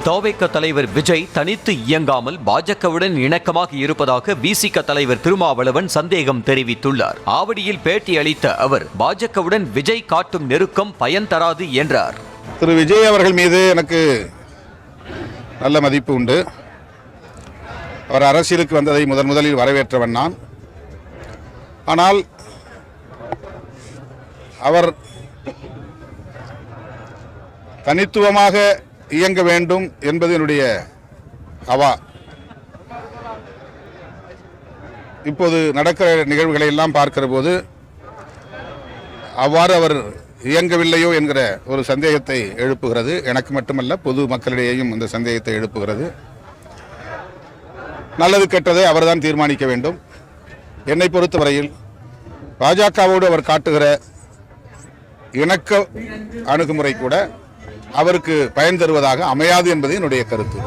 தவிக தலைவர் விஜய் தனித்து இயங்காமல் பாஜகவுடன் இணக்கமாக இருப்பதாக விசிக தலைவர் திருமாவளவன் சந்தேகம் தெரிவித்துள்ளார். ஆவடியில் பேட்டி அளித்த அவர் பாஜகவுடன் விஜய் காட்டும் நெருக்கம் பயன் தராது என்றார். திரு விஜய் அவர்கள் மீது எனக்கு நல்ல மதிப்பு உண்டு. அவர் அரசியலுக்கு வந்ததை முதலில் வரவேற்றவன் நான். ஆனால் அவர் தனித்துவமாக இயங்க வேண்டும் என்பது என்னுடைய அவா. இப்போது நடக்கிற நிகழ்வுகளை எல்லாம் பார்க்கிற போது அவ்வாறு அவர் இயங்கவில்லையோ என்கிற ஒரு சந்தேகத்தை எழுப்புகிறது. எனக்கு மட்டுமல்ல, பொது மக்களிடையேயும் இந்த சந்தேகத்தை எழுப்புகிறது. நல்லது கெட்டதை அவர்தான் தீர்மானிக்க வேண்டும். என்னை பொறுத்தவரையில் பாஜகவோடு அவர் காட்டுகிற இணக்க அணுகுமுறை கூட அவருக்கு பயன் தருவதாக அமையாது என்பது என்னுடைய கருத்து.